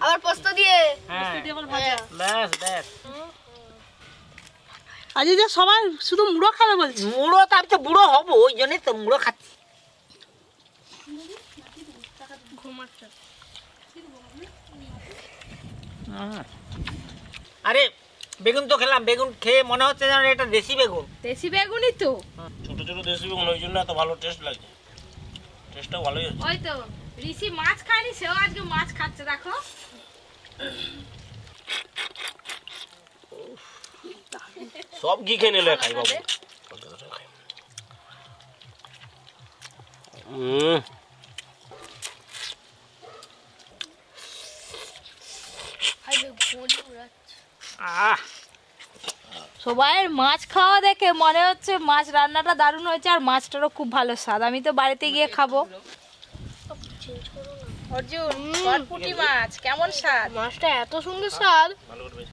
আবার পোস্ত দিয়ে ভাজা ব্যাস ব্যাস। আজ যে সবাই শুধু মুড়ো খাবে বলছি। মুড়ো তার তো বুড়ো হবো, ওই জন্যই তো মুড়ো খাচ্ছি। আরে বেগুন তো খেলাম, বেগুন খেয়ে মনে হচ্ছে যেন এটা দেশি বেগুন। দেশি বেগুনই তো। ছোট ছোট দেশি বেগুন, ওই জন্য এত ভালো টেস্ট লাগছে। টেস্টটা ভালোই হচ্ছে। ওই তো ঋষি মাছ খায়নি, সেও আজকে মাছ খাচ্ছে দেখো। সব ঘি খেয়ে নিলে খাই বাবু। সবাই মাছ খাওয়া দেখে মনে হচ্ছে মাছ রান্নাটা দারুণ হয়েছে, আর মাছটারও খুব ভালো স্বাদ। আমি তো বাড়িতে গিয়ে খাবো। অর্জুন পুঁটি মাছ কেমন স্বাদ? মাছটা এত সুন্দর স্বাদ। ভালো করে